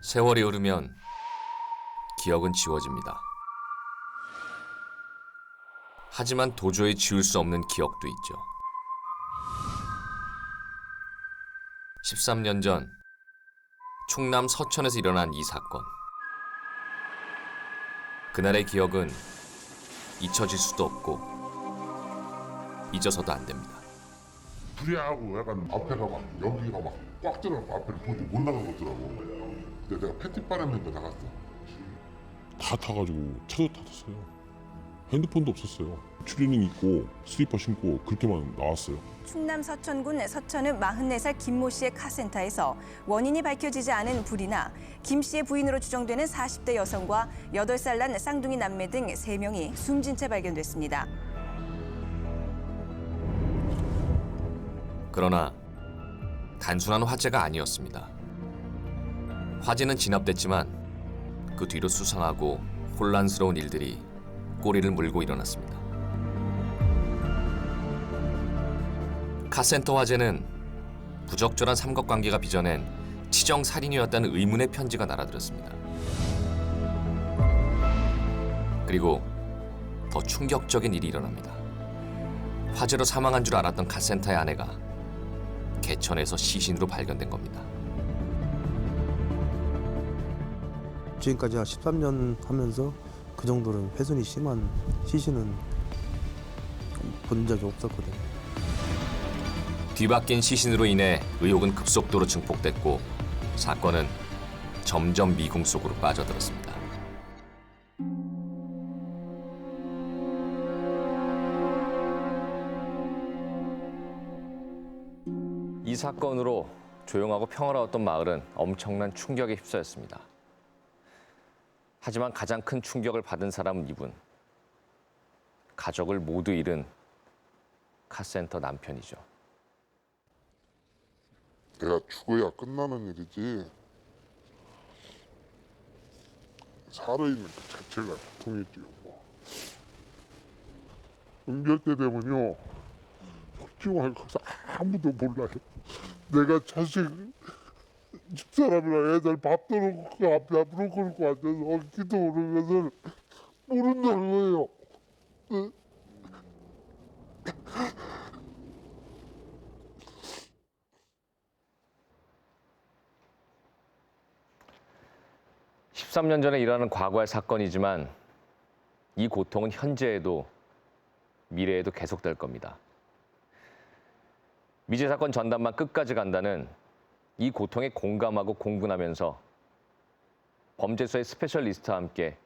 세월이 흐르면 기억은 지워집니다. 하지만 도저히 지울 수 없는 기억도 있죠. 13년 전 충남 서천에서 일어난 이 사건. 그날의 기억은 잊혀질 수도 없고 잊어서도 안 됩니다. 불이하고 약간 앞에가 막 연기가 막 꽉 들어가고 앞에를 보지 못 나가겠더라고. 근데 내가 패티바람인가 나갔어. 다 타가지고 차도 다 탔어요. 핸드폰도 없었어요. 추리닝 입고 슬리퍼 신고 그렇게만 나왔어요. 충남 서천군 서천읍 44살 김모 씨의 카센터에서 원인이 밝혀지지 않은 불이나 김 씨의 부인으로 추정되는 40대 여성과 8살 난 쌍둥이 남매 등 3명이 숨진 채 발견됐습니다. 그러나 단순한 화재가 아니었습니다. 화재는 진압됐지만 그 뒤로 수상하고 혼란스러운 일들이 꼬리를 물고 일어났습니다. 카센터 화재는 부적절한 삼각관계가 빚어낸 치정살인이었다는 의문의 편지가 날아들었습니다. 그리고 더 충격적인 일이 일어납니다. 화재로 사망한 줄 알았던 카센터의 아내가 개천에서 시신으로 발견된 겁니다. 지금까지 한 13년 하면서 그 정도로 훼손이 심한 시신은 본 적이 없었거든요. 뒤바뀐 시신으로 인해 의혹은 급속도로 증폭됐고 사건은 점점 미궁 속으로 빠져들었습니다. 이 사건으로 조용하고 평화로웠던 마을은 엄청난 충격에 휩싸였습니다. 하지만 가장 큰 충격을 받은 사람은 이분. 가족을 모두 잃은 카센터 남편이죠. 내가 죽어야 끝나는 일이지. 살아있는 그 자체가 고통이지요. 응결때 되면요. 솔직히 말해서 아무도 몰라요. 내가 자식 집사람이랑 애들 밥도 놓고 그 앞에 앞으로 걸고 앉아서 기도 오는 것을 모른다는 거예요. 네. 13년 전에 일어난 과거의 사건이지만 이 고통은 현재에도 미래에도 계속될 겁니다. 미제 사건 전담만 끝까지 간다는 이 고통에 공감하고 공분하면서 범죄서의 스페셜리스트와 함께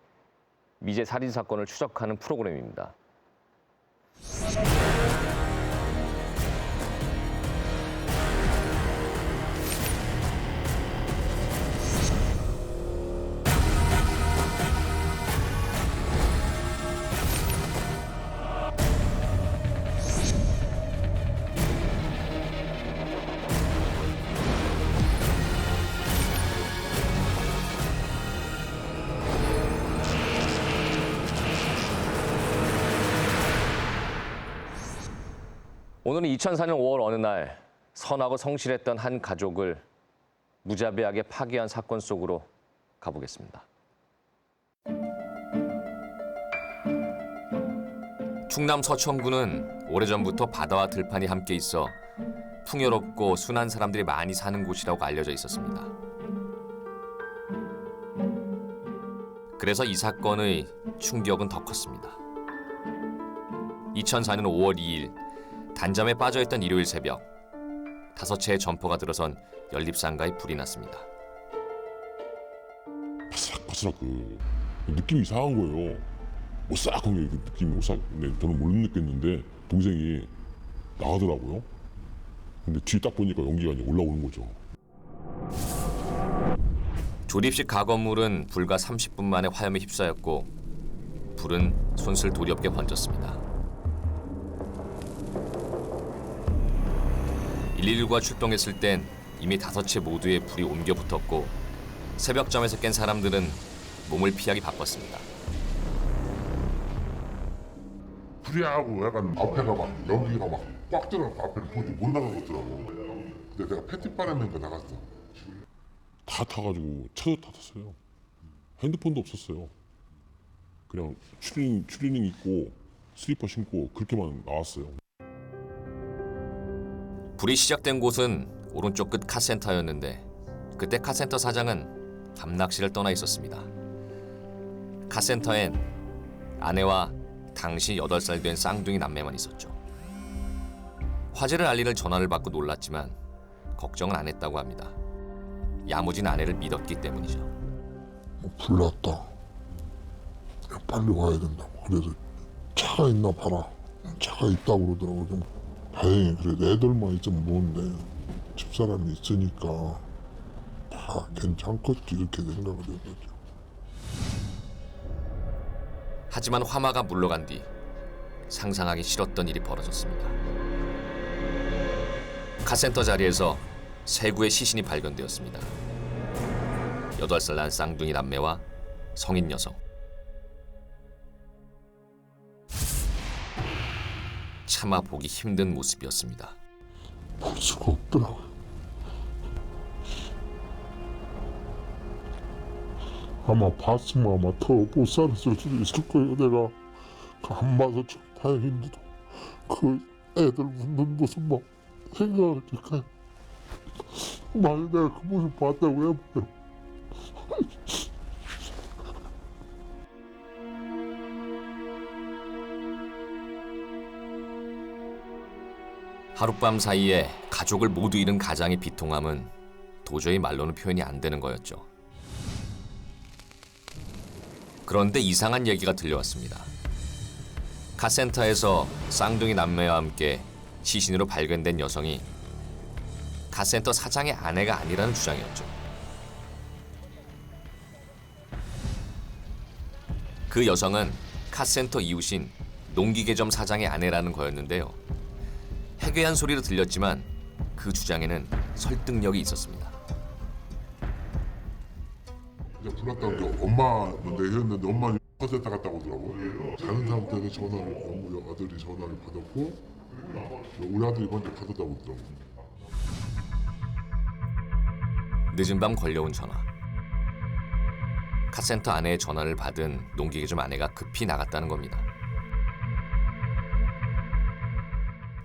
미제 살인 사건을 추적하는 프로그램입니다. 오늘은 2004년 5월 어느 날 선하고 성실했던 한 가족을 무자비하게 파괴한 사건 속으로 가보겠습니다. 충남 서천군은 오래전부터 바다와 들판이 함께 있어 풍요롭고 순한 사람들이 많이 사는 곳이라고 알려져 있었습니다. 그래서 이 사건의 충격은 더 컸습니다. 2004년 5월 2일 단잠에 빠져있던 일요일 새벽 5채의 점포가 들어선 연립상가에 불이 났습니다. 바스락바스락 그 느낌이 이상한 거예요. 오싹한 게 느낌이 오싹. 근데 저는 못 느꼈는데 동생이 나가더라고요. 근데 뒤에 딱 보니까 연기가 이제 올라오는 거죠. 조립식 가건물은 불과 30분 만에 화염에 휩싸였고 불은 손쓸 도리 없게 번졌습니다. 119가 출동했을 땐 이미 5채 모두에 불이 옮겨 붙었고 새벽잠에서 깬 사람들은 몸을 피하기 바빴습니다. 불이하고 약간 앞에가 막 연기가 막 꽉 들어가고 앞에를 보지 못 나가겠더라고. 근데 내가 패티바람인가 나갔어. 다 다 타가지고 차도 다 탔어요. 핸드폰도 없었어요. 그냥 추리닝 입고 슬리퍼 신고 그렇게만 나왔어요. 불이 시작된 곳은 오른쪽 끝 카센터였는데 그때 카센터 사장은 밤낚시를 떠나 있었습니다. 카센터엔 아내와 당시 8살 된 쌍둥이 남매만 있었죠. 화재를 알리는 전화를 받고 놀랐지만 걱정은 안 했다고 합니다. 야무진 아내를 믿었기 때문이죠. 불났다. 야, 빨리 와야 된다고. 그래서 차가 있나 봐라. 차가 있다고 그러더라고. 좀 다행히 그래도 애들만 있으면 모른데 집사람이 있으니까 다 괜찮겠지 이렇게 생각을 했거든요. 하지만 화마가 물러간 뒤 상상하기 싫었던 일이 벌어졌습니다. 카센터 자리에서 세 구의 시신이 발견되었습니다. 8살 난 쌍둥이 남매와 성인 여성. 차마 보기 힘든 모습이었습니다. 볼 수가 없더라고요. 아마 봤으면 아마 더 못 살았을 수도 있을 거예요. 내가 안 봐서 좀 다행인데도 그 애들 웃는 모습만 생각하니까 만약 내가 그 모습 봤다고 해봐요. 하룻밤 사이에 가족을 모두 잃은 가장의 비통함은 도저히 말로는 표현이 안 되는 거였죠. 그런데 이상한 얘기가 들려왔습니다. 카센터에서 쌍둥이 남매와 함께 시신으로 발견된 여성이 카센터 사장의 아내가 아니라는 주장이었죠. 그 여성은 카센터 이웃인 농기계점 사장의 아내라는 거였는데요. 해괴한 소리로 들렸지만 그 주장에는 설득력이 있었습니다. 이제 불났다고 이제 엄마는 내렸는데 엄마는 컨센터 갔다 오더라고. 자는 상태에서 전화를 우리 아들이 전화를 받았고 우리 아들이 먼저 받았다고 오더라고. 늦은 밤 걸려온 전화. 카센터 아내의 전화를 받은 농기계점 아내가 급히 나갔다는 겁니다.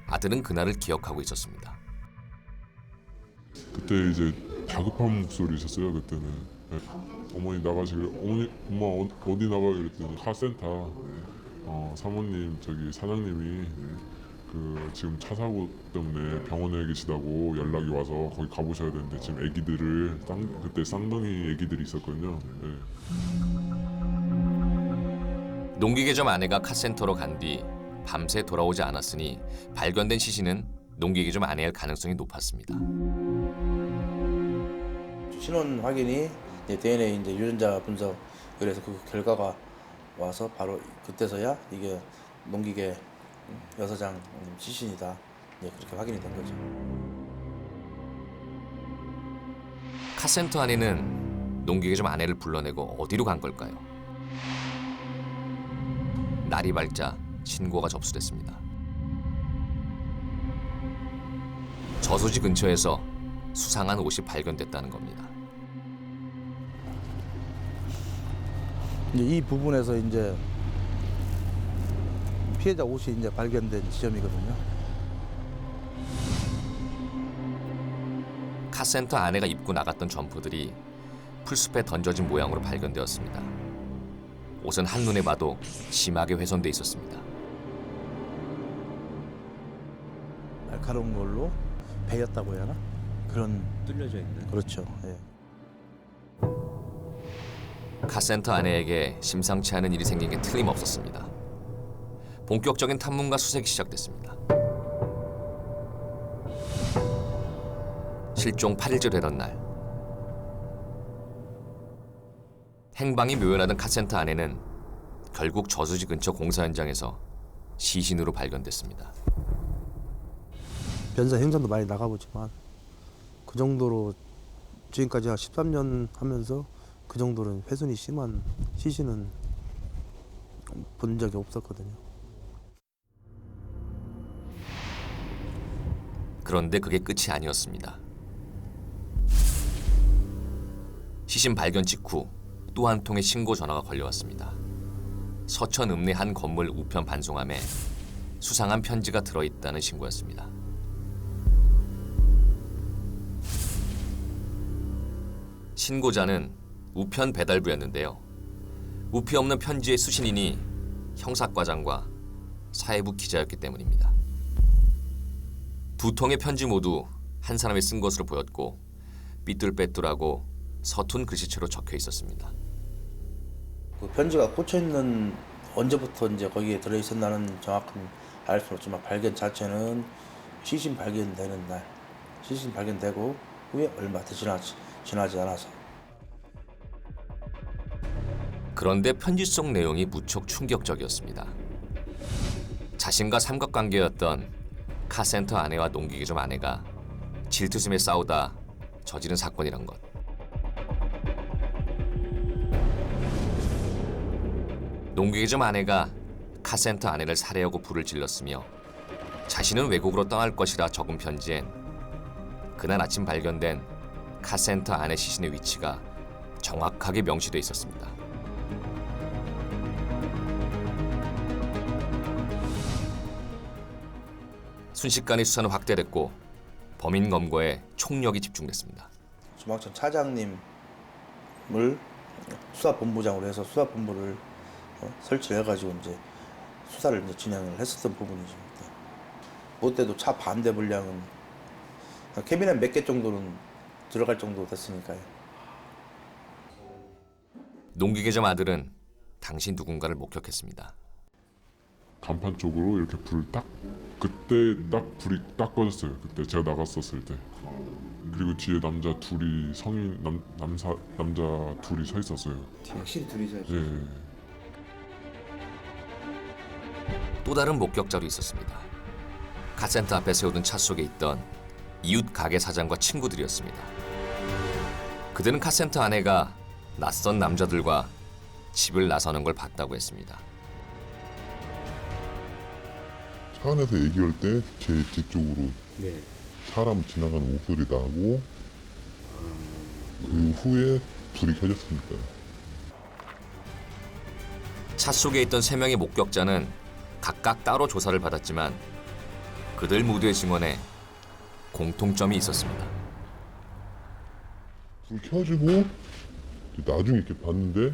아들은 그날을 기억하고 있었습니다. 그때 이제 다급한 목소리 있었어요. 그때는 네. 어머니 나가시길 어머니 엄마 어디 나가 그랬더니 카센터 사모님 저기 사장님이 그 지금 차 사고 때문에 병원에 계시다고 연락이 와서 거기 가보셔야 되는데 지금 아기들을 그때 쌍둥이 아기들이 있었거든요. 네. 농기계점 아내가 카센터로 간 뒤 밤새 돌아오지 않았으니 발견된 시신은 농기계점 아내일 가능성이 높았습니다. 신원 확인이 이제 DNA 이제 유전자 분석 그래서 그 결과가 와서 바로 그때서야 이게 농기계 여사장 시신이다. 네, 그렇게 확인이 된 거죠. 카센터 아내는 농기계점 아내를 불러내고 어디로 간 걸까요? 날이 밝자 신고가 접수됐습니다. 저수지 근처에서 수상한 옷이 발견됐다는 겁니다. 이제 이 부분에서 이제 피해자 옷이 이제 발견된 지점이거든요. 카센터 아내가 입고 나갔던 점퍼들이 풀숲에 던져진 모양으로 발견되었습니다. 옷은 한눈에 봐도 심하게 훼손돼 있었습니다. 날카로운 걸로 베였다고 해야 하나? 그런 뚫려져 있는. 그렇죠. 예. 카센터 아내에게 심상치 않은 일이 생긴 게 틀림없었습니다. 본격적인 탐문과 수색이 시작됐습니다. 실종 8일째 되던 날, 행방이 묘연하던 카센터 아내는 결국 저수지 근처 공사 현장에서 시신으로 발견됐습니다. 변사 행선도 많이 나가보지만 그 정도로 지금까지 한 13년 하면서 그 정도로 훼손이 심한 시신은 본 적이 없었거든요. 그런데 그게 끝이 아니었습니다. 시신 발견 직후 또 한 통의 신고 전화가 걸려왔습니다. 서천 읍내 한 건물 우편 반송함에 수상한 편지가 들어있다는 신고였습니다. 신고자는 우편 배달부였는데요. 우표 없는 편지의 수신인이 형사과장과 사회부 기자였기 때문입니다. 두 통의 편지 모두 한 사람이 쓴 것으로 보였고 삐뚤빼뚤하고 서툰 글씨체로 적혀 있었습니다. 그 편지가 꽂혀 있는 언제부터 이제 거기에 들어 있었나는 정확한 알 수는 없지만 발견 자체는 시신 발견되는 날, 시신 발견되고 후에 얼마 더 지나지 않아서. 그런데 편지 속 내용이 무척 충격적이었습니다. 자신과 삼각관계였던 카센터 아내와 농기계점 아내가 질투심에 싸우다 저지른 사건이란 것. 농기계점 아내가 카센터 아내를 살해하고 불을 질렀으며 자신은 외국으로 떠날 것이라 적은 편지엔 그날 아침 발견된 카센터 아내 시신의 위치가 정확하게 명시돼 있었습니다. 순식간에 수사는 확대됐고 범인 검거에 총력이 집중됐습니다. 주막청 차장님을 수사본부장으로 해서 수사본부를 설치해가지고 이제 수사를 이제 진행을 했었던 부분이죠. 그때도 차 반대 분량은 캐비넷 몇 개 정도는 들어갈 정도 됐으니까요. 농기계점 아들은 당시 누군가를 목격했습니다. 간판 쪽으로 이렇게 불을 딱 그때 딱 불이 딱 꺼졌어요. 그때 제가 나갔었을 때. 그리고 뒤에 남자 둘이 성인 남자 둘이 서 있었어요. 확실히 둘이 서 있어요. 예. 또 다른 목격자도 있었습니다. 카센터 앞에 세우던 차 속에 있던 이웃 가게 사장과 친구들이었습니다. 그들은 카센터 아내가 낯선 남자들과 집을 나서는 걸 봤다고 했습니다. 차 안에서 얘기할 때 제 뒤쪽으로 사람 지나가는 목소리 나고 그 후에 불이 켜졌으니까요. 차 속에 있던 3명의 목격자는 각각 따로 조사를 받았지만 그들 모두의 증언에 공통점이 있었습니다. 불 켜지고 나중에 이렇게 봤는데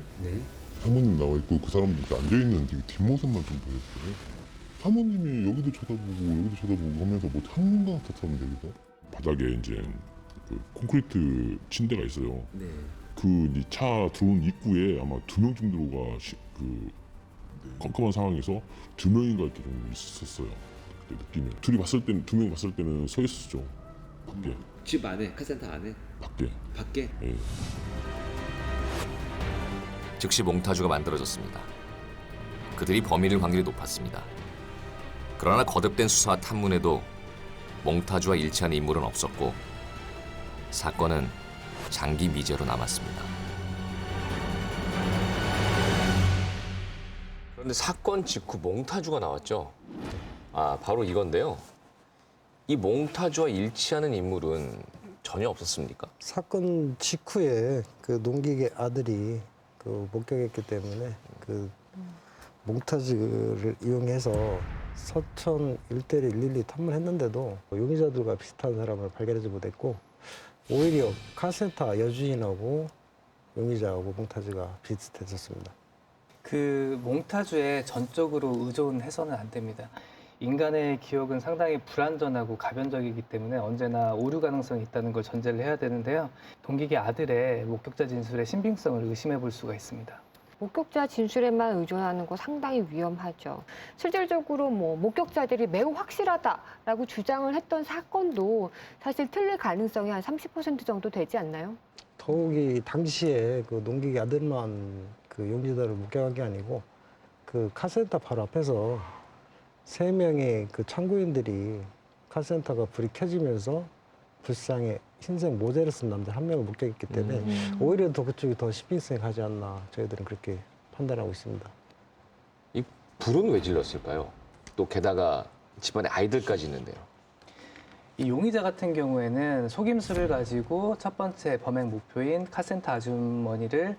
사모님 나와 있고 그 사람들 이렇게 앉아 있는 뒷모습만 좀 보였어요. 사모님이 여기도 쳐다보고 하면서 뭐 창문 같았었는데 여기서 바닥에 이제 그 콘크리트 침대가 있어요. 그 차 들어온 입구에 아마 2명 정도가 컴컴한 상황에서 2명인가 이렇게 좀 있었어요. 그때 느낌이. 둘이 봤을 때는 2명 봤을 때는 서 있었죠. 밖에. 집 안에, 카센터 안에, 밖에. 밖에. 예. 즉시 몽타주가 만들어졌습니다. 그들이 범인일 확률이 높았습니다. 그러나 거듭된 수사와 탐문에도 몽타주와 일치하는 인물은 없었고 사건은 장기 미제로 남았습니다. 그런데 사건 직후 몽타주가 나왔죠. 바로 이건데요. 이 몽타주와 일치하는 인물은 전혀 없었습니까? 사건 직후에 그 농기계 아들이 그 목격했기 때문에 그 몽타주를 이용해서 서천 일대를 일일이 탐문했는데도 용의자들과 비슷한 사람을 발견하지 못했고 오히려 카센터 여주인하고 용의자하고 몽타주가 비슷했었습니다. 그 몽타주에 전적으로 의존해서는 안 됩니다. 인간의 기억은 상당히 불완전하고 가변적이기 때문에 언제나 오류 가능성이 있다는 걸 전제를 해야 되는데요. 동기계 아들의 목격자 진술의 신빙성을 의심해 볼 수가 있습니다. 목격자 진술에만 의존하는 거 상당히 위험하죠. 실질적으로 목격자들이 매우 확실하다라고 주장을 했던 사건도 사실 틀릴 가능성이 한 30% 정도 되지 않나요? 더욱이 당시에 그 농기계 아들만 그 용의자들을 목격한 게 아니고 그 카센터 바로 앞에서 3명의 그 참고인들이 카센터가 불이 켜지면서 불상에 흰색 모자를 쓴 남자 1명을 목격했기 때문에 오히려 더 그쪽이 더 신빙성이 가지 않나 저희들은 그렇게 판단하고 있습니다. 이 불은 왜 질렀을까요? 또 게다가 집안에 아이들까지 있는데요. 이 용의자 같은 경우에는 속임수를 가지고 첫 번째 범행 목표인 카센터 아주머니를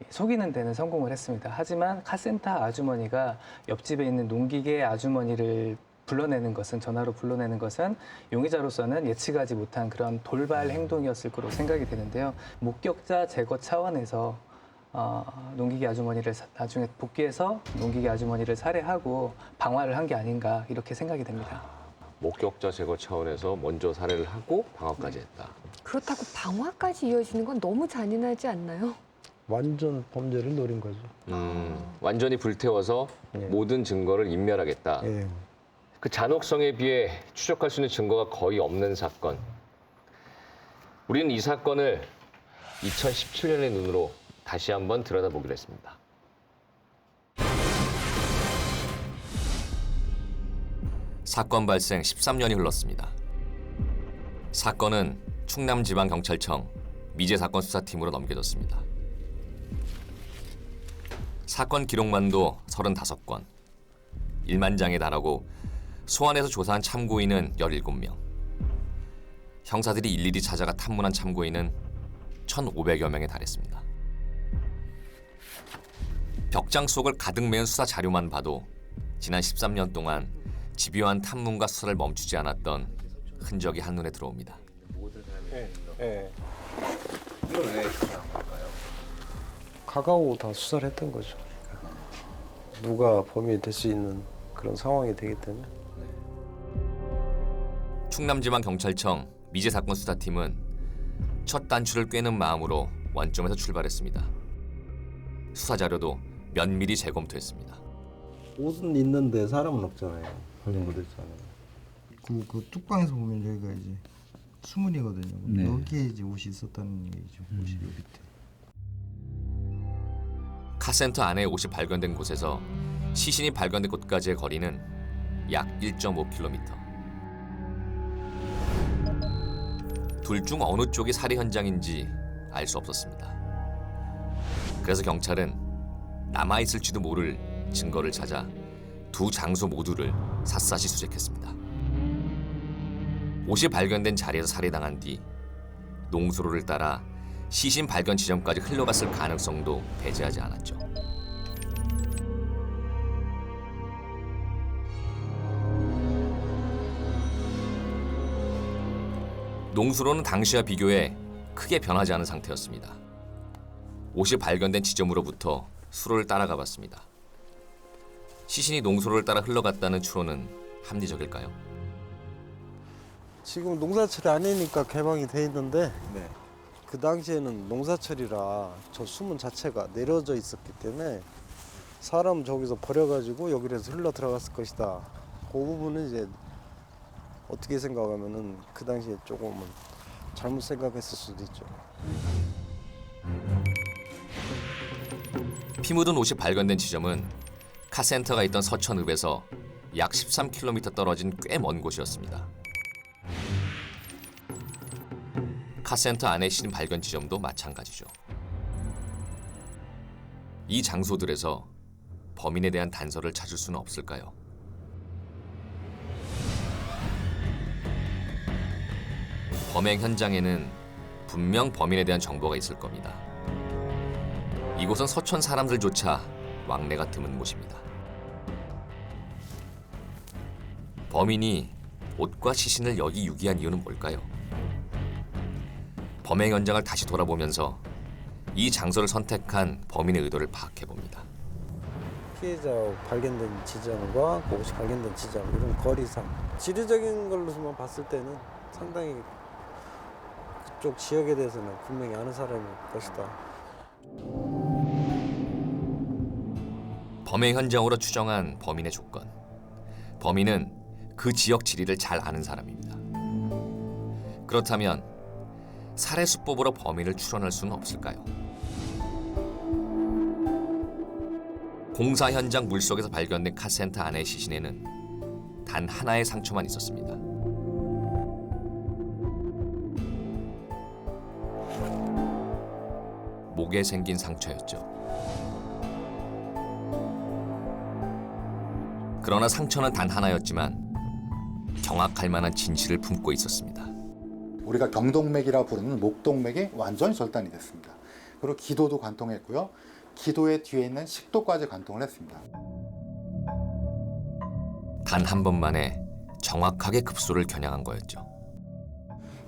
속이는 데는 성공을 했습니다. 하지만 카센터 아주머니가 옆집에 있는 농기계 아주머니를 전화로 불러내는 것은 용의자로서는 예측하지 못한 그런 돌발 행동이었을 거로 생각이 되는데요. 목격자 제거 차원에서 농기계 아주머니를 나중에 복귀해서 농기계 아주머니를 살해하고 방화를 한 게 아닌가 이렇게 생각이 됩니다. 목격자 제거 차원에서 먼저 살해를 하고 방화까지 했다. 그렇다고 방화까지 이어지는 건 너무 잔인하지 않나요? 완전 범죄를 노린 거죠. 완전히 불태워서 예. 모든 증거를 인멸하겠다. 예. 그 잔혹성에 비해 추적할 수 있는 증거가 거의 없는 사건. 우리는 이 사건을 2017년의 눈으로 다시 한번 들여다보기로 했습니다. 사건 발생 13년이 흘렀습니다. 사건은 충남지방경찰청 미제사건 수사팀으로 넘겨졌습니다. 사건 기록만도 35건, 1만 장에 달하고 소환해서 조사한 참고인은 17명. 형사들이 일일이 찾아가 탐문한 참고인은 1,500여 명에 달했습니다. 벽장 속을 가득 메운 수사 자료만 봐도 지난 13년 동안 집요한 탐문과 수사를 멈추지 않았던 흔적이 한눈에 들어옵니다. 이걸 왜 그냥 할까요? 가가오 다 수사를 했던 거죠. 누가 범인이 될 수 있는 그런 상황이 되기 때문에. 충남지방경찰청 미제사건 수사팀은 첫 단추를 꿰는 마음으로 원점에서 출발했습니다. 수사 자료도 면밀히 재검토했습니다. 옷은 있는데 사람은 없잖아요. 확인 못했잖아요. 그 뚝방에서 보면 여기가 이제 수문이거든요. 네. 여기에 이제 옷이 있었다는 얘기죠. 옷이 여기 밑에. 카센터 안에 옷이 발견된 곳에서 시신이 발견된 곳까지의 거리는 약 1.5km. 둘 중 어느 쪽이 살해 현장인지 알 수 없었습니다. 그래서 경찰은 남아있을지도 모를 증거를 찾아 두 장소 모두를 샅샅이 수색했습니다. 옷이 발견된 자리에서 살해당한 뒤 농수로를 따라 시신 발견 지점까지 흘러갔을 가능성도 배제하지 않았죠. 농수로는 당시와 비교해 크게 변하지 않은 상태였습니다. 옷이 발견된 지점으로부터 수로를 따라가 봤습니다. 시신이 농수로를 따라 흘러갔다는 추론은 합리적일까요? 지금 농사철이 아니니까 개방이 돼 있는데 네. 그 당시에는 농사철이라 저 수문 자체가 내려져 있었기 때문에 사람 저기서 버려가지고 여기로 해서 흘러 들어갔을 것이다. 그 부분은 이제 어떻게 생각하면은 그 당시에 조금은 잘못 생각했을 수도 있죠. 피 묻은 옷이 발견된 지점은 카센터가 있던 서천읍에서 약 13km 떨어진 꽤 먼 곳이었습니다. 카센터 안의 시신 발견 지점도 마찬가지죠. 이 장소들에서 범인에 대한 단서를 찾을 수는 없을까요? 범행 현장에는 분명 범인에 대한 정보가 있을 겁니다. 이곳은 서촌 사람들조차 왕래가 드문 곳입니다. 범인이 옷과 시신을 여기 유기한 이유는 뭘까요? 범행 현장을 다시 돌아보면서 이 장소를 선택한 범인의 의도를 파악해봅니다. 피해자 발견된 지점과 그 옷이 발견된 지점 이런 거리상 지리적인 걸로만 봤을 때는 상당히 그쪽 지역에 대해서는 분명히 아는 사람일 것이다. 범행 현장으로 추정한 범인의 조건. 범인은 그 지역 지리를 잘 아는 사람입니다. 그렇다면 살해 수법으로 범인을 추론할 수는 없을까요? 공사 현장 물속에서 발견된 카센터 안의 시신에는 단 하나의 상처만 있었습니다. 목에 생긴 상처였죠. 그러나 상처는 단 하나였지만 경악할 만한 진실을 품고 있었습니다. 우리가 경동맥이라 부르는 목동맥이 완전히 절단이 됐습니다. 그리고 기도도 관통했고요. 기도의 뒤에 있는 식도까지 관통을 했습니다. 단 한 번만에 정확하게 급소를 겨냥한 거였죠.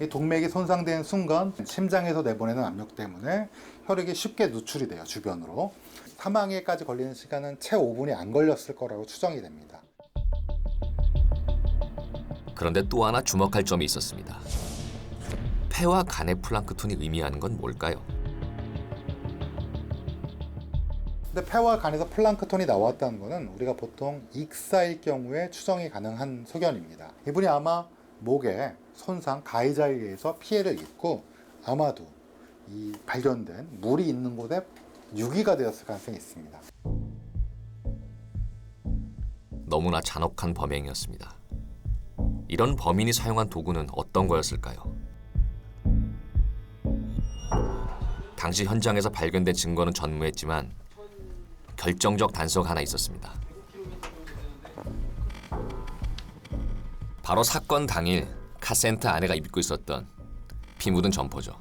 이 동맥이 손상된 순간 심장에서 내보내는 압력 때문에 혈액이 쉽게 누출이 돼요, 주변으로. 사망에까지 걸리는 시간은 채 5분이 안 걸렸을 거라고 추정이 됩니다. 그런데 또 하나 주목할 점이 있었습니다. 폐와 간의 플랑크톤이 의미하는 건 뭘까요? 근데 폐와 간에서 플랑크톤이 나왔다는 것은 우리가 보통 익사일 경우에 추정이 가능한 소견입니다. 이분이 아마 목에 손상, 가해자에 의해서 피해를 입고 아마도 이 발견된 물이 있는 곳에 유기가 되었을 가능성이 있습니다. 너무나 잔혹한 범행이었습니다. 이런 범인이 사용한 도구는 어떤 거였을까요? 당시 현장에서 발견된 증거는 전무했지만 결정적 단서가 하나 있었습니다. 바로 사건 당일 카센터 아내가 입고 있었던 피 묻은 점퍼죠.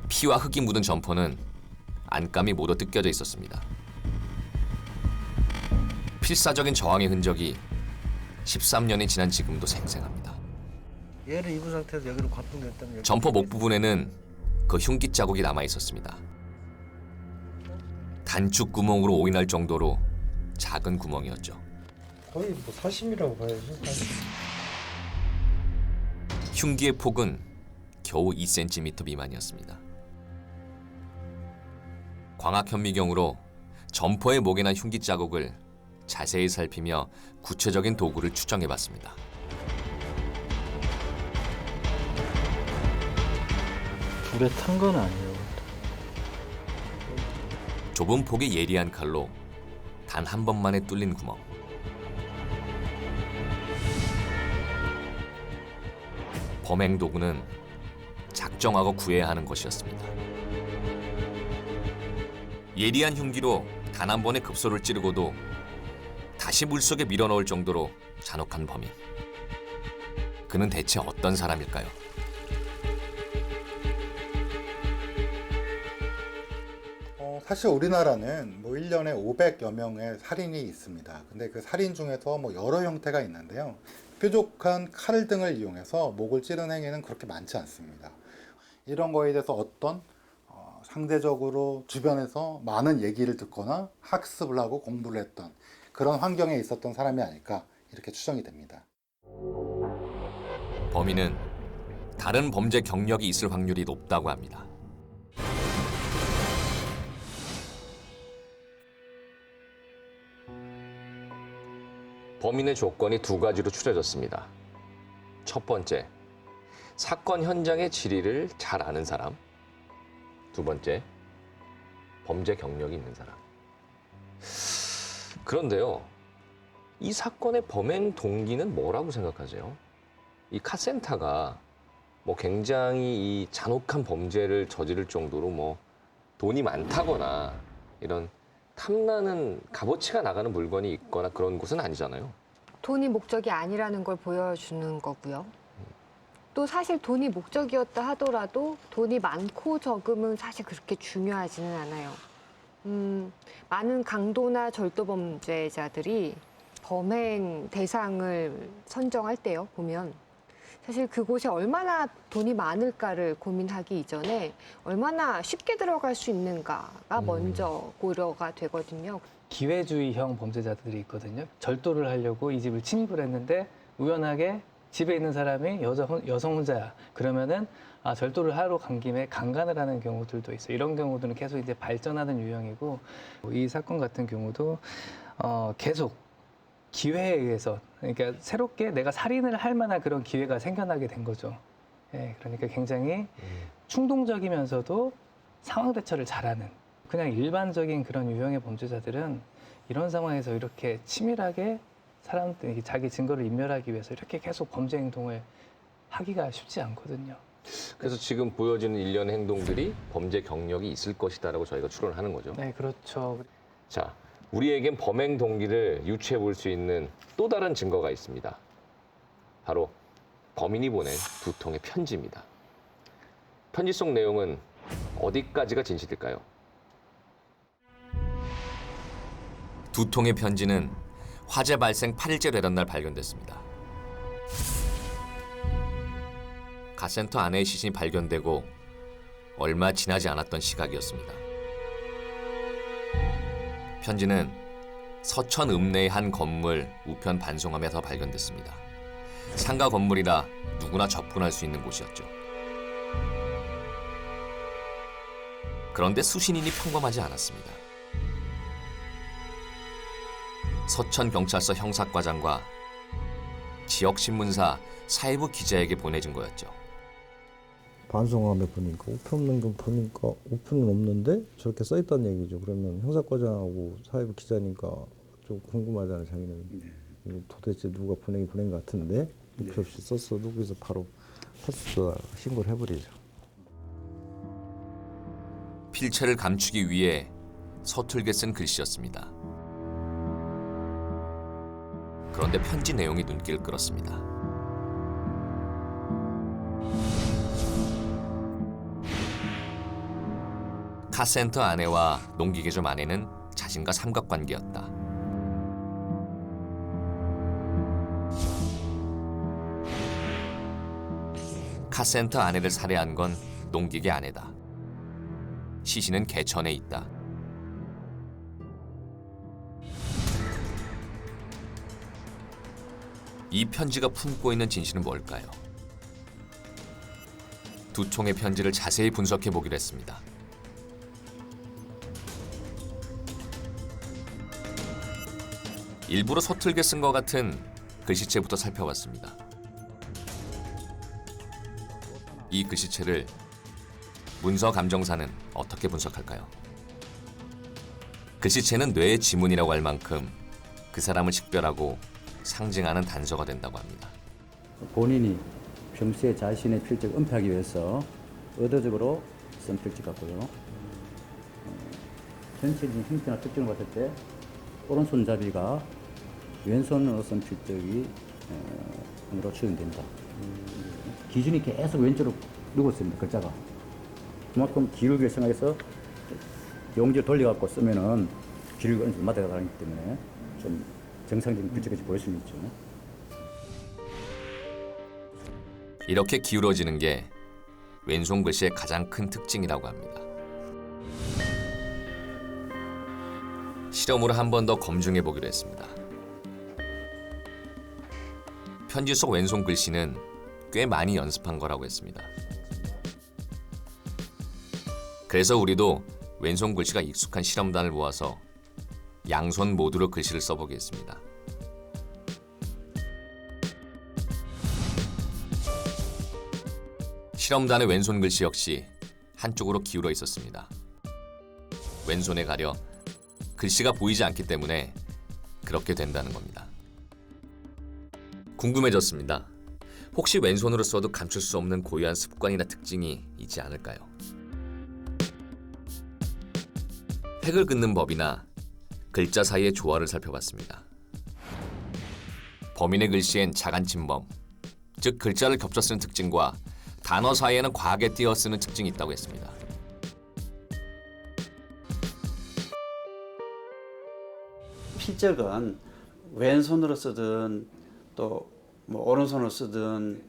피와 흙이 묻은 점퍼는 안감이 모두 뜯겨져 있었습니다. 필사적인 저항의 흔적이 13년이 지난 지금도 생생합니다. 얘를 입은 상태에서 여기로 관통됐다면 점퍼 목 부분에는 그 흉기 자국이 남아 있었습니다. 단축 구멍으로 오인할 정도로 작은 구멍이었죠. 거의 뭐 사심이라고 봐야죠. 흉기의 폭은 겨우 2cm 미만이었습니다. 광학 현미경으로 점퍼의 목에 난 흉기 자국을 자세히 살피며 구체적인 도구를 추정해봤습니다. 불에 탄 건 아니에요. 좁은 폭의 예리한 칼로 단 한 번만에 뚫린 구멍. 범행 도구는 작정하고 구해야 하는 것이었습니다. 예리한 흉기로 단 한 번의 급소를 찌르고도 다시 물속에 밀어넣을 정도로 잔혹한 범인. 그는 대체 어떤 사람일까요? 사실 우리나라는 뭐 1년에 500여 명의 살인이 있습니다. 근데 그 살인 중에서 뭐 여러 형태가 있는데요. 뾰족한 칼 등을 이용해서 목을 찌른 행위는 그렇게 많지 않습니다. 이런 거에 대해서 어떤 상대적으로 주변에서 많은 얘기를 듣거나 학습을 하고 공부를 했던 그런 환경에 있었던 사람이 아닐까 이렇게 추정이 됩니다. 범인은 다른 범죄 경력이 있을 확률이 높다고 합니다. 범인의 조건이 두 가지로 추려졌습니다. 첫 번째, 사건 현장의 지리를 잘 아는 사람. 두 번째, 범죄 경력이 있는 사람. 그런데요, 이 사건의 범행 동기는 뭐라고 생각하세요? 이 카센터가 뭐 굉장히 이 잔혹한 범죄를 저지를 정도로 뭐 돈이 많다거나 이런 탐나는 값어치가 나가는 물건이 있거나 그런 곳은 아니잖아요. 돈이 목적이 아니라는 걸 보여주는 거고요. 또 사실 돈이 목적이었다 하더라도 돈이 많고 적음은 사실 그렇게 중요하지는 않아요. 많은 강도나 절도 범죄자들이 범행 대상을 선정할 때요, 보면 사실 그곳에 얼마나 돈이 많을까를 고민하기 이전에 얼마나 쉽게 들어갈 수 있는가가 먼저 고려가 되거든요. 기회주의형 범죄자들이 있거든요. 절도를 하려고 이 집을 침입을 했는데 우연하게 집에 있는 사람이 여성 혼자야. 그러면은 절도를 하러 간 김에 강간을 하는 경우들도 있어요. 이런 경우들은 계속 이제 발전하는 유형이고 이 사건 같은 경우도 계속 기회에 의해서 그러니까 새롭게 내가 살인을 할 만한 그런 기회가 생겨나게 된 거죠. 예, 그러니까 굉장히 충동적이면서도 상황 대처를 잘하는 그냥 일반적인 그런 유형의 범죄자들은 이런 상황에서 이렇게 치밀하게 사람들이 자기 증거를 인멸하기 위해서 이렇게 계속 범죄 행동을 하기가 쉽지 않거든요. 그래서 지금 보여지는 일련의 행동들이 범죄 경력이 있을 것이다라고 저희가 추론을 하는 거죠. 네, 그렇죠. 자, 우리에겐 범행 동기를 유추해 볼 수 있는 또 다른 증거가 있습니다. 바로 범인이 보낸 두 통의 편지입니다. 편지 속 내용은 어디까지가 진실일까요? 두 통의 편지는 화재 발생 8일째 되던 날 발견됐습니다. 가센터 안에의 시신이 발견되고 얼마 지나지 않았던 시각이었습니다. 편지는 서천 읍내의 한 건물 우편 반송함에서 발견됐습니다. 상가 건물이라 누구나 접근할 수 있는 곳이었죠. 그런데 수신인이 평범하지 않았습니다. 서천경찰서 형사과장과 지역신문사 사회부 기자에게 보내진 거였죠. 반송함에 보니까 우편 없는 거 보니까 우편은 없는데 저렇게 써 있다는 얘기죠. 그러면 형사과장하고 사회부 기자니까 좀 궁금하잖아요. 자기는 이거 도대체 누가 보낸 것 같은데 우편 없이 썼어도 그래서 바로 파출소에 신고를 해버리죠. 필체를 감추기 위해 서툴게 쓴 글씨였습니다. 그런데 편지 내용이 눈길을 끌었습니다. 카센터 아내와 농기계점 아내는 자신과 삼각관계였다. 카센터 아내를 살해한 건 농기계 아내다. 시신은 개천에 있다. 이 편지가 품고 있는 진실은 뭘까요? 두 통의 편지를 자세히 분석해 보기로 했습니다. 일부러 서툴게 쓴 것 같은 글씨체부터 살펴봤습니다. 이 글씨체를 문서 감정사는 어떻게 분석할까요? 글씨체는 뇌의 지문이라고 할 만큼 그 사람을 식별하고 상징하는 단서가 된다고 합니다. 본인이 평소에 자신의 필적을 은폐하기 위해서 의도적으로 쓴 필적 같고요. 전체적인 형태나 특징을 봤을 때 오른손잡이가 왼손으로 쓴 필적이 으로 추정된다. 기준이 계속 왼쪽으로 누고 있습니다. 글자가. 그만큼 기울기를 생각해서 용지를 돌려갖고 쓰면은 기울기가 어느 정도 맞아가기 때문에 좀 정상적인 필적같이 보일 수는 있죠. 이렇게 기울어지는 게 왼손 글씨의 가장 큰 특징이라고 합니다. 실험으로 한 번 더 검증해 보기로 했습니다. 편지 속 왼손 글씨는 꽤 많이 연습한 거라고 했습니다. 그래서 우리도 왼손 글씨가 익숙한 실험단을 모아서 양손 모두로 글씨를 써보겠습니다. 실험단의 왼손 글씨 역시 한쪽으로 기울어 있었습니다. 왼손에 가려 글씨가 보이지 않기 때문에 그렇게 된다는 겁니다. 궁금해졌습니다. 혹시 왼손으로 써도 감출 수 없는 고유한 습관이나 특징이 있지 않을까요? 획을 긋는 법이나 글자 사이의 조화를 살펴봤습니다. 범인의 글씨엔 자간 침범, 즉 글자를 겹쳐 쓰는 특징과 단어 사이에는 과하게 띄어 쓰는 특징이 있다고 했습니다. 필적은 왼손으로 쓰든 또 뭐 오른손으로 쓰든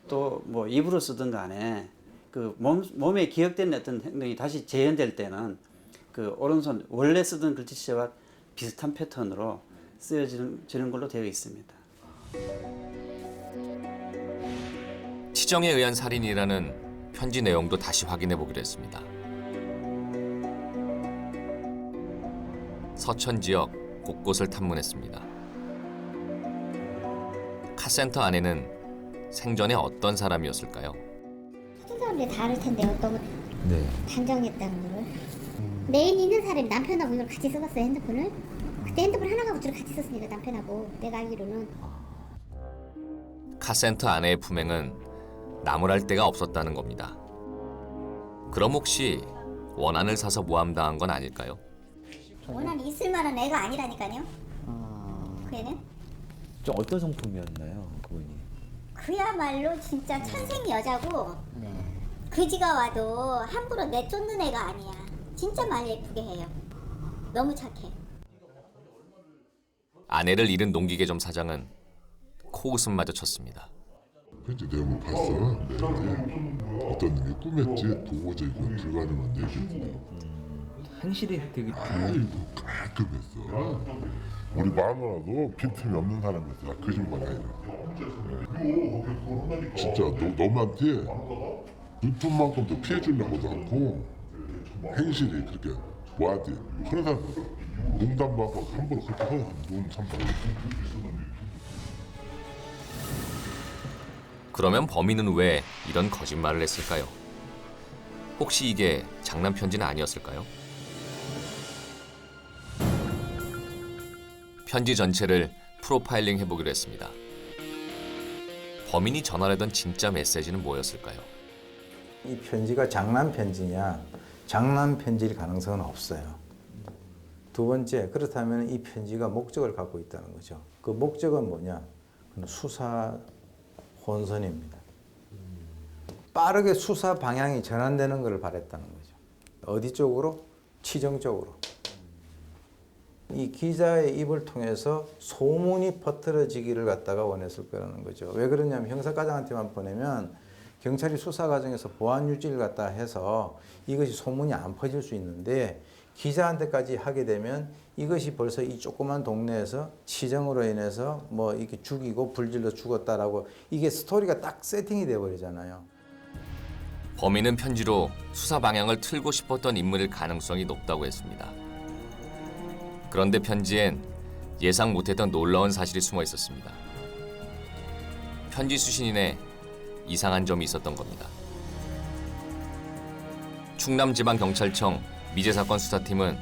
또 뭐 입으로 쓰든 간에 그 몸에 기억된 어떤 행동이 다시 재현될 때는 그 오른손 원래 쓰던 글씨체와 비슷한 패턴으로 쓰여지는 걸로 되어 있습니다. 치정에 의한 살인이라는 편지 내용도 다시 확인해 보기로 했습니다. 서천 지역 곳곳을 탐문했습니다. 카센터 안에는 생전에 어떤 사람이었을까요? 모든 사람들이 다를 텐데 어떤 걸 단정했다는 거를. 메인 있는 사람이 남편하고 이걸 같이 써봤어요, 핸드폰을. 그때 핸드폰 하나가 주로 같이 썼으니까 남편하고 내가 알기로는. 카센터 아내의 품행은 나무랄 데가 없었다는 겁니다. 그럼 혹시 원한을 사서 모함당한 건 아닐까요? 원한 있을 만한 애가 아니라니까요. 그 애는 좀 어떤 성품이었나요, 그분이? 그야말로 진짜 천생 여자고 그지가 와도 함부로 내쫓는 애가 아니야. 진짜 말 예쁘게 해요. 너무 착해. 아내를 잃은 농기계점 사장은 코웃음마저 쳤습니다. 편지 내용을 봤어. 근데 어떤 놈이 꾸몄지 도저히 이건 불가능한 얘기였어. 행실이 되게 아이고 깔끔했어. 우리 마누라도 빈틈이 없는 사람이었어. 거짓말 아니라. 진짜 너한테 눈품만큼도 피해주려고도 않고 행실이 그렇게 뭐하지? 그런 사람 농담도 하고 함부로 그렇게 하는 눈 참다. 그러면 범인은 왜 이런 거짓말을 했을까요? 혹시 이게 장난 편지는 아니었을까요? 편지 전체를 프로파일링 해보기로 했습니다. 범인이 전하려던 진짜 메시지는 뭐였을까요? 이 편지가 장난 편지냐? 장난 편지일 가능성은 없어요. 두 번째, 그렇다면 이 편지가 목적을 갖고 있다는 거죠. 그 목적은 뭐냐? 수사 혼선입니다. 빠르게 수사 방향이 전환되는 것을 바랬다는 거죠. 어디 쪽으로? 치정 쪽으로. 이 기자의 입을 통해서 소문이 퍼뜨려지기를 갖다가 원했을 거라는 거죠. 왜 그러냐면 형사과장한테만 보내면 경찰이 수사 과정에서 보안 유지를 갖다 해서 이것이 소문이 안 퍼질 수 있는데 기자한테까지 하게 되면 이것이 벌써 이 조그만 동네에서 치정으로 인해서 뭐 이렇게 죽이고 불질러 죽었다라고 이게 스토리가 딱 세팅이 돼 버리잖아요. 범인은 편지로 수사 방향을 틀고 싶었던 인물일 가능성이 높다고 했습니다. 그런데 편지엔 예상 못했던 놀라운 사실이 숨어 있었습니다. 편지 수신인에 이상한 점이 있었던 겁니다. 충남지방경찰청 미제사건 수사팀은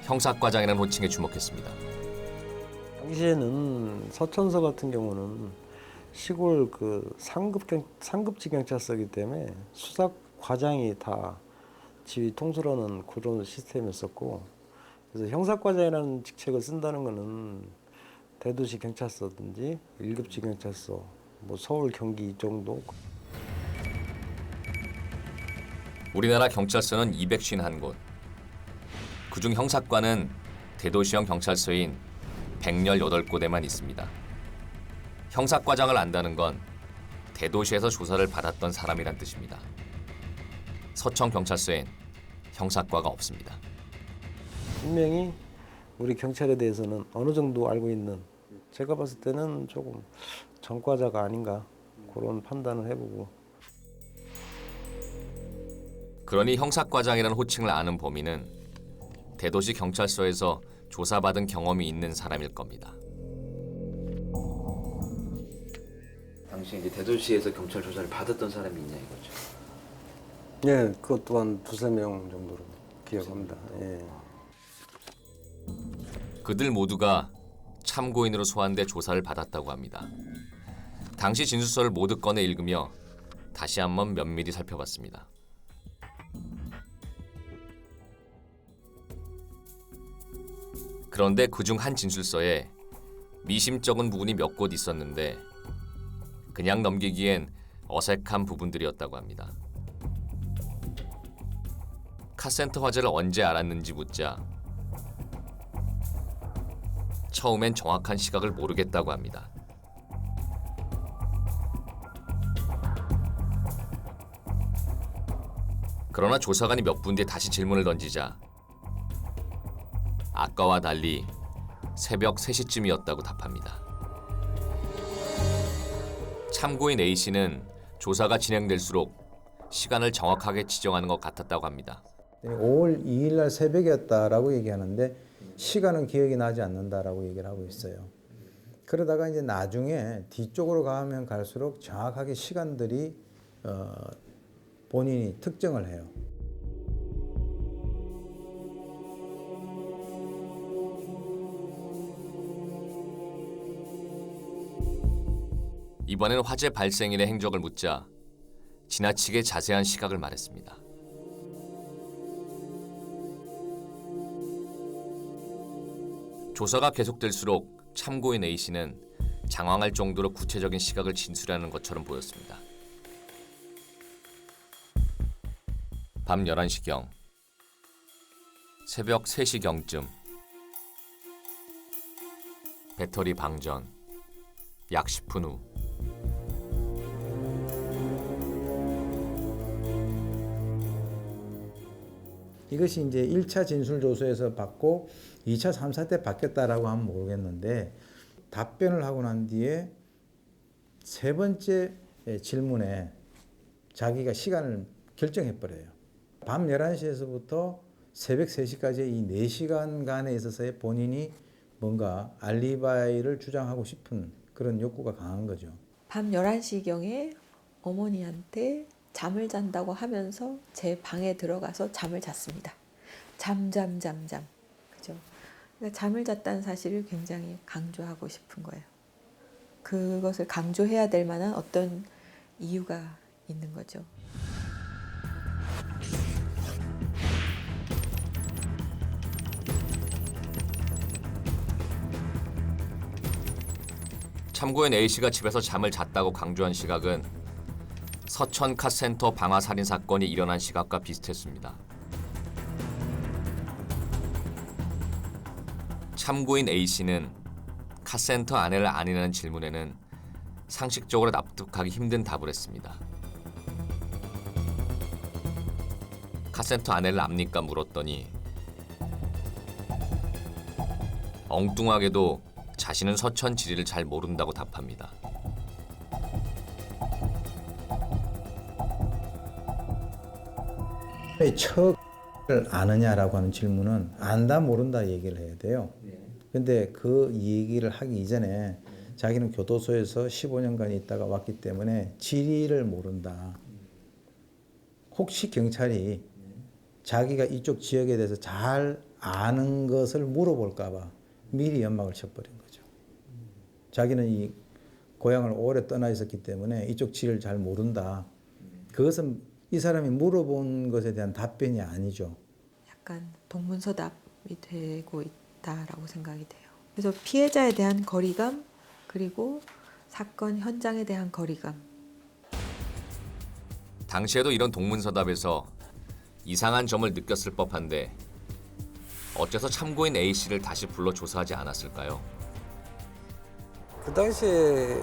형사과장이라는 호칭에 주목했습니다. 당시에는 서천서 같은 경우는 시골 그 상급지 경찰서이기 때문에 수사과장이 다 지휘 통솔하는 그런 시스템이었었고, 그래서 형사과장이라는 직책을 쓴다는 거는 대도시 경찰서든지 1급지 경찰서, 뭐 서울, 경기 이 정도. 우리나라 경찰서는 251곳. 그중 형사과는 대도시형 경찰서인 118곳에만 있습니다. 형사과장을 안다는 건 대도시에서 조사를 받았던 사람이란 뜻입니다. 서천경찰서엔 형사과가 없습니다. 분명히 우리 경찰에 대해서는 어느 정도 알고 있는, 제가 봤을 때는 조금 전과자가 아닌가 그런 판단을 해보고. 그러니 형사과장이라는 호칭을 아는 범인은 대도시 경찰서에서 조사받은 경험이 있는 사람일 겁니다. 당시 이제 대도시에서 경찰 조사를 받았던 사람이 있냐 이거죠. 예, 그것 또한 2-3명 정도로 기억합니다. 예. 그들 모두가 참고인으로 소환돼 조사를 받았다고 합니다. 당시 진술서를 모두 꺼내 읽으며 다시 한번 면밀히 살펴봤습니다. 그런데 그중 한 진술서에 미심쩍은 부분이 몇 곳 있었는데 그냥 넘기기엔 어색한 부분들이었다고 합니다. 카센터 화재를 언제 알았는지 묻자 처음엔 정확한 시각을 모르겠다고 합니다. 그러나 조사관이 몇 분 뒤에 다시 질문을 던지자 아까와 달리 새벽 3시쯤이었다고 답합니다. 참고인 A씨는 조사가 진행될수록 시간을 정확하게 지정하는 것 같았다고 합니다. 5월 2일 날 새벽이었다라고 얘기하는데 시간은 기억이 나지 않는다라고 얘기를 하고 있어요. 그러다가 이제 나중에 뒤쪽으로 가면 갈수록 정확하게 시간들이 본인이 특정을 해요. 이번엔 화재 발생일의 행적을 묻자 지나치게 자세한 시각을 말했습니다. 조사가 계속될수록 참고인 A씨는 장황할 정도로 구체적인 시각을 진술하는 것처럼 보였습니다. 밤 11시경, 새벽 3시경쯤 배터리 방전, 약 10분 후 이것이 이제 1차 진술조서에서 받고 2차, 3차 때 받겠다라고 하면 모르겠는데 답변을 하고 난 뒤에 세 번째 질문에 자기가 시간을 결정해버려요. 밤 11시에서부터 새벽 3시까지 이 4시간간에 있어서의 본인이 뭔가 알리바이를 주장하고 싶은 그런 욕구가 강한 거죠. 밤 11시경에 어머니한테 잠을 잔다고 하면서 제 방에 들어가서 잠을 잤습니다. 잠. 그죠? 그러니까 잠을 잤다는 사실을 굉장히 강조하고 싶은 거예요. 그것을 강조해야 될 만한 어떤 이유가 있는 거죠. 참고인 A씨가 집에서 잠을 잤다고 강조한 시각은 서천 카센터 방화 살인 사건이 일어난 시각과 비슷했습니다. 참고인 A씨는 카센터 아내를 아니라는 질문에는 상식적으로 납득하기 힘든 답을 했습니다. 카센터 아내를 압니까 물었더니 엉뚱하게도 자신은 서천 지리를 잘 모른다고 답합니다. 왜 척을 아느냐라고 하는 질문은 안다 모른다 얘기를 해야 돼요. 근데 그 얘기를 하기 이전에 자기는 교도소에서 15년간 있다가 왔기 때문에 지리를 모른다. 혹시 경찰이 자기가 이쪽 지역에 대해서 잘 아는 것을 물어볼까 봐 미리 연막을 쳐버린 거죠. 자기는 이 고향을 오래 떠나 있었기 때문에 이쪽 지리를 잘 모른다. 그것은 이 사람이 물어본 것에 대한 답변이 아니죠. 약간 동문서답이 되고 있다라고 생각이 돼요. 그래서 피해자에 대한 거리감 그리고 사건 현장에 대한 거리감. 당시에도 이런 동문서답에서 이상한 점을 느꼈을 법한데 어째서 참고인 A씨를 다시 불러 조사하지 않았을까요? 그 당시에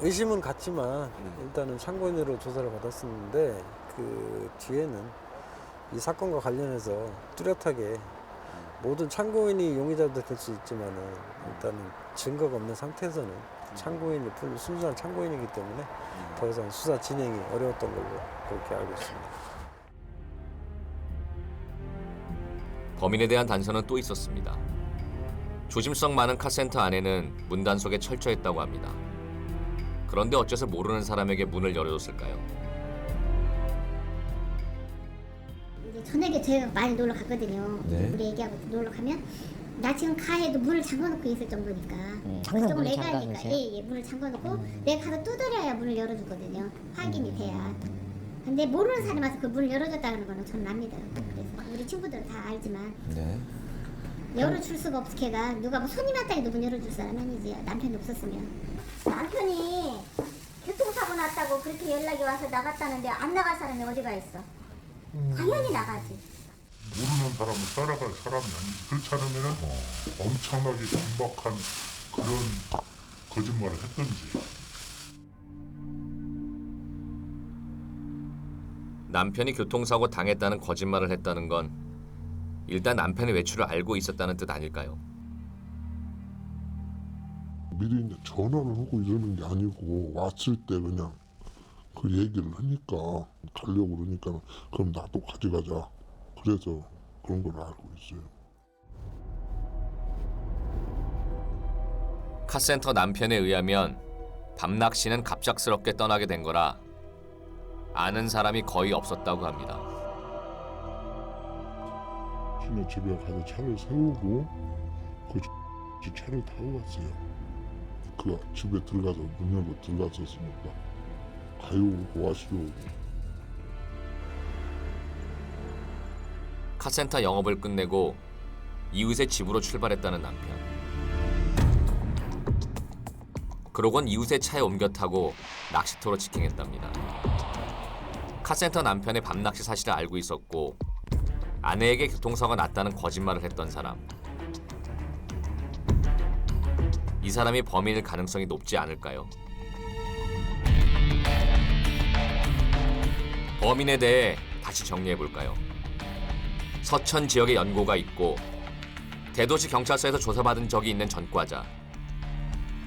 의심은 갔지만 일단은 참고인으로 조사를 받았었는데 그 뒤에는 이 사건과 관련해서 뚜렷하게 모든 참고인이 용의자도 될 수 있지만은 일단은 증거가 없는 상태에서는 참고인이 순수한 참고인이기 때문에 더 이상 수사 진행이 어려웠던 걸로 그렇게 알고 있습니다. 범인에 대한 단서는 또 있었습니다. 조심성 많은 카센터 안에는 문단속에 철저했다고 합니다. 그런데 어째서 모르는 사람에게 문을 열어줬을까요? 저녁에 저희가 많이 놀러 갔거든요. 네. 우리 애기하고 놀러 가면 나 지금 가해도 문을 잠궈놓고 있을 정도니까. 항상 문을 내가 잠가 하니까 놓으세요? 문을 잠궈놓고 내가 가서 두드려야 문을 열어주거든요. 확인이 돼야. 근데 모르는 사람이 와서 그 문을 열어줬다는 거는 저는 압니다. 그래서 우리 친구들은 다 알지만 네. 열어줄 수가 없어. 걔가 누가 뭐 손님 왔다 해도 문 열어줄 사람 아니지. 남편이 없었으면. 남편이 교통사고 났다고 그렇게 연락이 와서 나갔다는데 안 나갈 사람이 어디가 있어. 당연히 나가지. 모르는 사람은 따라갈 사람이 아니지. 그렇지 않으면 엄청나게 긴박한 그런 거짓말을 했던지. 남편이 교통사고 당했다는 거짓말을 했다는 건 일단 남편의 외출을 알고 있었다는 뜻 아닐까요? 미리 이제 전화를 하고 이러는 게 아니고 왔을 때 그냥 그 얘기를 하니까 가려고 그러니까 그럼 나도 가져가자. 그래서 그런 걸 알고 있어요. 카센터 남편에 의하면 밤낚시는 갑작스럽게 떠나게 된 거라 아는 사람이 거의 없었다고 합니다. 신의 집에 가서 차를 세우고 그 차를 타고 갔어요. 그 집에 들어가서 문 열고 들어갔었으니까 가요 와시오. 카센터 영업을 끝내고 이웃의 집으로 출발했다는 남편. 그러곤 이웃의 차에 옮겨 타고 낚시터로 직행했답니다. 카센터 남편의 밤낚시 사실을 알고 있었고 아내에게 교통사고가 났다는 거짓말을 했던 사람. 이 사람이 범인일 가능성이 높지 않을까요? 범인에 대해 다시 정리해볼까요? 서천 지역에 연고가 있고 대도시 경찰서에서 조사받은 적이 있는 전과자.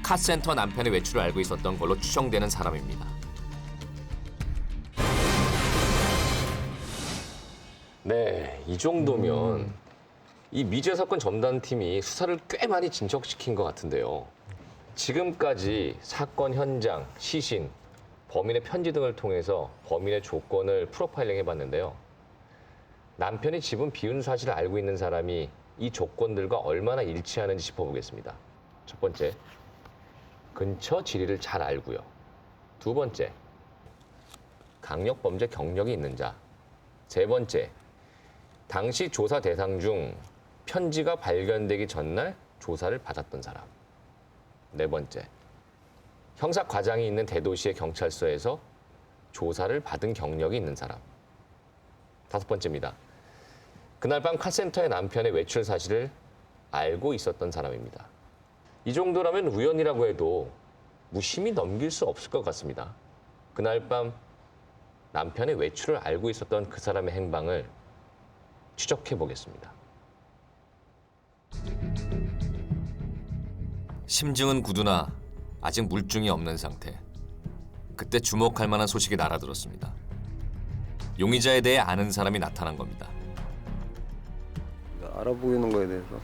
카센터 남편의 외출을 알고 있었던 걸로 추정되는 사람입니다. 네, 이 정도면 이 미제 사건 전담팀이 수사를 꽤 많이 진척시킨 것 같은데요. 지금까지 사건 현장, 시신, 범인의 편지 등을 통해서 범인의 조건을 프로파일링 해봤는데요. 남편이 집은 비운 사실을 알고 있는 사람이 이 조건들과 얼마나 일치하는지 짚어보겠습니다. 첫 번째, 근처 지리를 잘 알고요. 두 번째, 강력범죄 경력이 있는 자. 세 번째, 당시 조사 대상 중 편지가 발견되기 전날 조사를 받았던 사람. 네 번째, 형사 과장이 있는 대도시의 경찰서에서 조사를 받은 경력이 있는 사람. 다섯 번째입니다. 그날 밤 카센터의 남편의 외출 사실을 알고 있었던 사람입니다. 이 정도라면 우연이라고 해도 무심히 넘길 수 없을 것 같습니다. 그날 밤 남편의 외출을 알고 있었던 그 사람의 행방을 추적해 보겠습니다. 심증은 굳으나 아직 물증이 없는 상태. 그때 주목할 만한 소식이 날아들었습니다. 용의자에 대해 아는 사람이 나타난 겁니다. 알아보이는 거에 대해서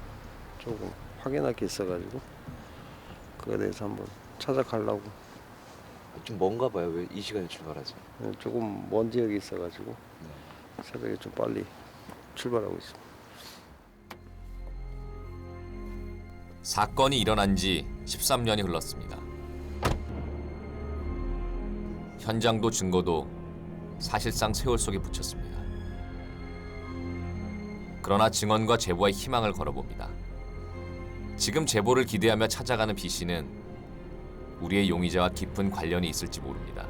조금 확인할 게 있어가지고 그거에 대해서 한번 찾아가려고. 좀 먼가 봐요. 왜 이 시간에 출발하지? 조금 먼 지역에 있어가지고 새벽에 좀 빨리 출발하고 있습니다. 사건이 일어난 지 13년이 흘렀습니다. 현장도 증거도 사실상 세월 속에 묻혔습니다. 그러나 증언과 제보에 희망을 걸어봅니다. 지금 제보를 기대하며 찾아가는 B 씨는 우리의 용의자와 깊은 관련이 있을지 모릅니다.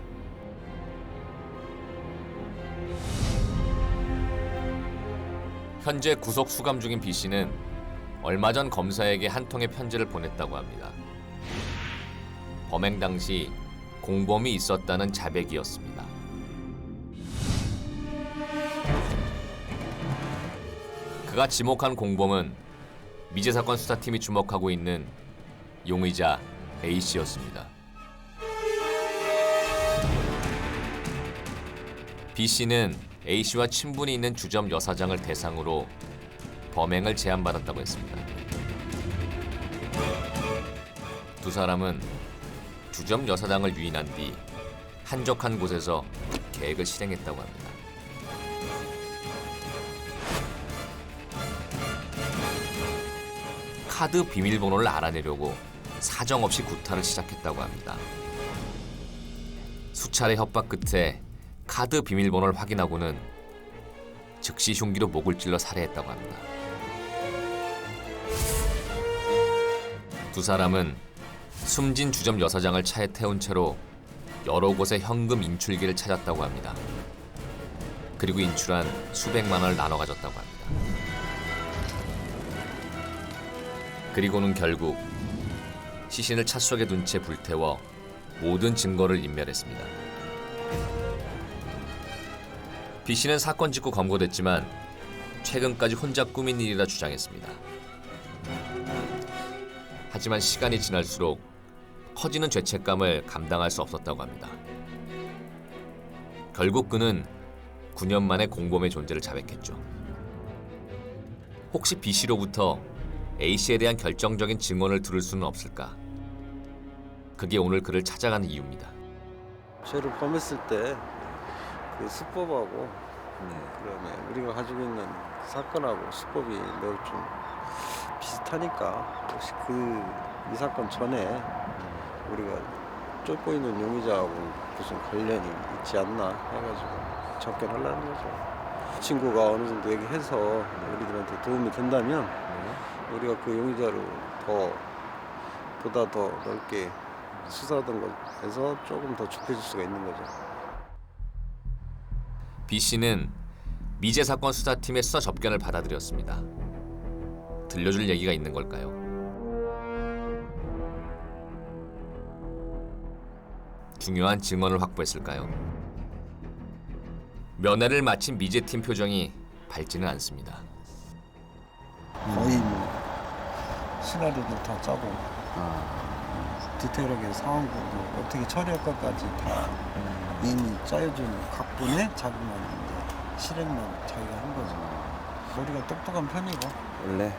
현재 구속 수감 중인 B 씨는 얼마 전 검사에게 한 통의 편지를 보냈다고 합니다. 범행 당시 공범이 있었다는 자백이었습니다. 그가 지목한 공범은 미제 사건 수사팀이 주목하고 있는 용의자 A 씨였습니다. B 씨는 A 씨와 친분이 있는 주점 여사장을 대상으로 범행을 제안받았다고 했습니다. 두 사람은 주점 여사장을 유인한 뒤 한적한 곳에서 계획을 실행했다고 합니다. 카드 비밀번호를 알아내려고 사정없이 구타를 시작했다고 합니다. 수차례 협박 끝에 카드 비밀번호를 확인하고는 즉시 흉기로 목을 찔러 살해했다고 합니다. 두 사람은 숨진 주점 여사장을 차에 태운 채로 여러 곳에 현금 인출기를 찾았다고 합니다. 그리고 인출한 수백만 원을 나눠 가졌다고 합니다. 그리고는 결국 시신을 차 속에 둔 채 불태워 모든 증거를 인멸했습니다. B 씨는 사건 직후 검거됐지만 최근까지 혼자 꾸민 일이라 주장했습니다. 하지만 시간이 지날수록 커지는 죄책감을 감당할 수 없었다고 합니다. 결국 그는 9년 만에 공범의 존재를 자백했죠. 혹시 B 씨로부터 A 씨에 대한 결정적인 증언을 들을 수는 없을까? 그게 오늘 그를 찾아가는 이유입니다. 죄를 범했을 때 그 수법하고 그다음에 우리가 가지고 있는 사건하고 수법이 매우 좀 비슷하니까 혹시 이 사건 전에 우리가 쫓고 있는 용의자하고 무슨 관련이 있지 않나 해가지고 접견하려는 거죠. 친구가 어느 정도 얘기해서 우리들한테 도움이 된다면 우리가 그 용의자를 보다 더 넓게 수사하던 것에서 조금 더 좁혀질 수가 있는 거죠. B 씨는 미제 사건 수사팀의 수사 접견을 받아들였습니다. 들려줄 얘기가 있는 걸까요? 중요한 증언을 확보했을까요? 면회를 마친 미제팀 표정이 밝지는 않습니다. 거의 뭐 시나리오도 다 짜고 디테일하게 상황도 어떻게 처리할 것까지 다 이미 짜여진 각본에 자기만 이제 실행만 자기가 한 거죠. 머리가 똑똑한 편이고 원래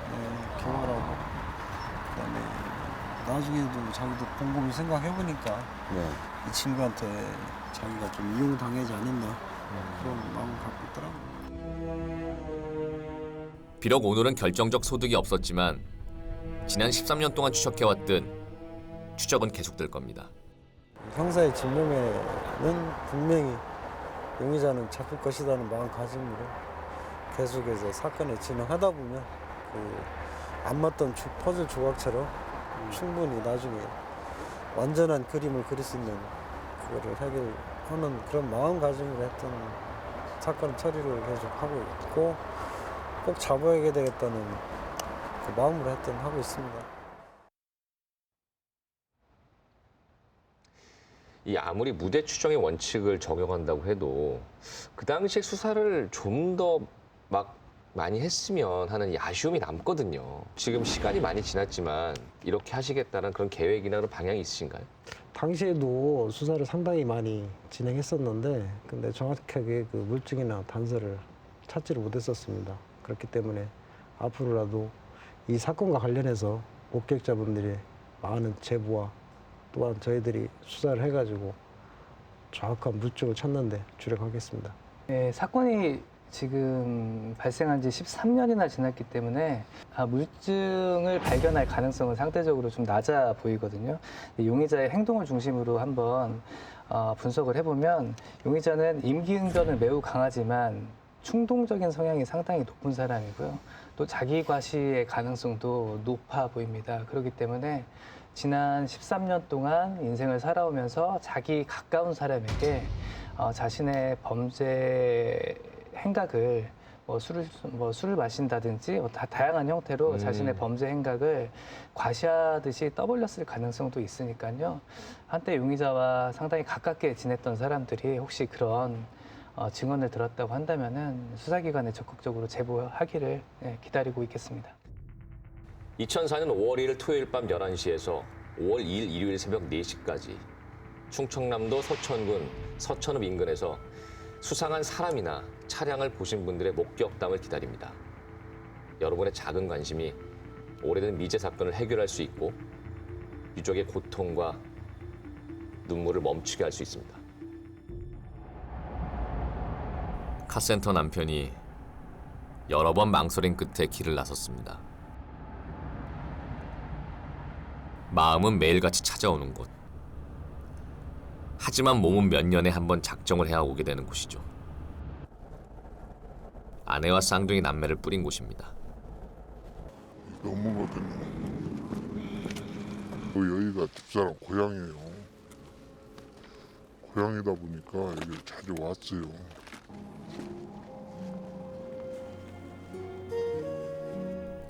경활하고 그다음에 나중에도 자기도 곰곰이 생각해보니까 이 친구한테 자기가 좀 이용당하지 않았나 그런 마음을 갖고 있더라고요. 비록 오늘은 결정적 소득이 없었지만 지난 13년 동안 추적해왔던 추적은 계속될 겁니다. 형사의 진명에는 분명히 용의자는 잡힐 것이라는 마음가짐으로 계속해서 사건을 진행하다 보면 안 맞던 퍼즐 조각처럼 충분히 나중에 완전한 그림을 그릴 수 있는 그거를 해결하는 그런 마음가짐으로 했던 사건 처리를 계속 하고 있고 꼭 잡아야 되겠다는 그 마음으로 하고 있습니다. 이 아무리 무죄 추정의 원칙을 적용한다고 해도 그 당시에 수사를 좀 더 막 많이 했으면 하는 이 아쉬움이 남거든요. 지금 시간이 많이 지났지만 이렇게 하시겠다는 그런 계획이나 그런 방향이 있으신가요? 당시에도 수사를 상당히 많이 진행했었는데 근데 정확하게 그 물증이나 단서를 찾지를 못했었습니다. 그렇기 때문에 앞으로라도 이 사건과 관련해서 목격자분들의 많은 제보와 또한 저희들이 수사를 해가지고 정확한 물증을 찾는 데 주력하겠습니다. 네, 사건이 지금 발생한 지 13년이나 지났기 때문에 물증을 발견할 가능성은 상대적으로 좀 낮아 보이거든요. 용의자의 행동을 중심으로 한번 분석을 해보면 용의자는 임기응변은 매우 강하지만 충동적인 성향이 상당히 높은 사람이고요. 또 자기 과시의 가능성도 높아 보입니다. 그렇기 때문에 지난 13년 동안 인생을 살아오면서 자기 가까운 사람에게 자신의 범죄 행각을 술을 마신다든지 다양한 형태로 자신의 범죄 행각을 과시하듯이 떠벌렸을 가능성도 있으니까요. 한때 용의자와 상당히 가깝게 지냈던 사람들이 혹시 그런 증언을 들었다고 한다면은 수사기관에 적극적으로 제보하기를 기다리고 있겠습니다. 2004년 5월 1일 토요일 밤 11시에서 5월 2일 일요일 새벽 4시까지 충청남도 서천군 서천읍 인근에서 수상한 사람이나 차량을 보신 분들의 목격담을 기다립니다. 여러분의 작은 관심이 오래된 미제 사건을 해결할 수 있고 유족의 고통과 눈물을 멈추게 할 수 있습니다. 카센터 남편이 여러 번 망설임 끝에 길을 나섰습니다. 마음은 매일같이 찾아오는 곳. 하지만 몸은 몇 년에 한 번 작정을 해야 오게 되는 곳이죠. 아내와 쌍둥이 남매를 뿌린 곳입니다. 너무거든요. 여기가 집사람 고향이에요. 고향이다 보니까 여기 자주 왔어요.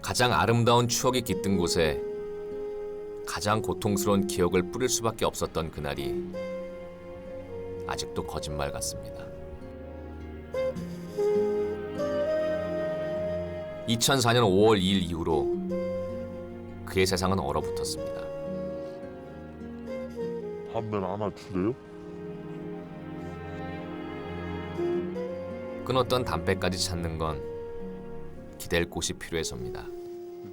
가장 아름다운 추억이 깃든 곳에 가장 고통스러운 기억을 뿌릴 수밖에 없었던 그날이 아직도 거짓말 같습니다. 2004년 5월 2일 이후로 그의 세상은 얼어붙었습니다. 담배는 하나 줄래요? 끊었던 담배까지 찾는 건 기댈 곳이 필요해서입니다.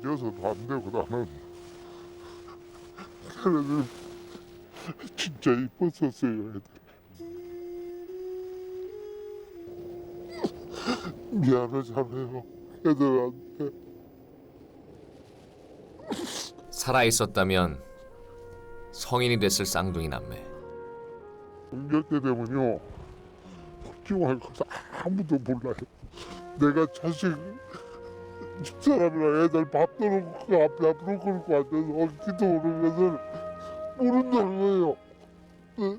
이어서도 안 되고 나는 걔네들 진짜 이뻤었어요. 애들. 미안하잖아요. 애들한테. 살아있었다면 성인이 됐을 쌍둥이 남매. 명절 때 되면요. 걱정할 것 아무도 몰라요. 내가 자식 집사람이랑 애들 밥도 놓고 앞에 앞으로 끌고 앉아서 엉키도 오는 것을 모른다는 거예요. 네.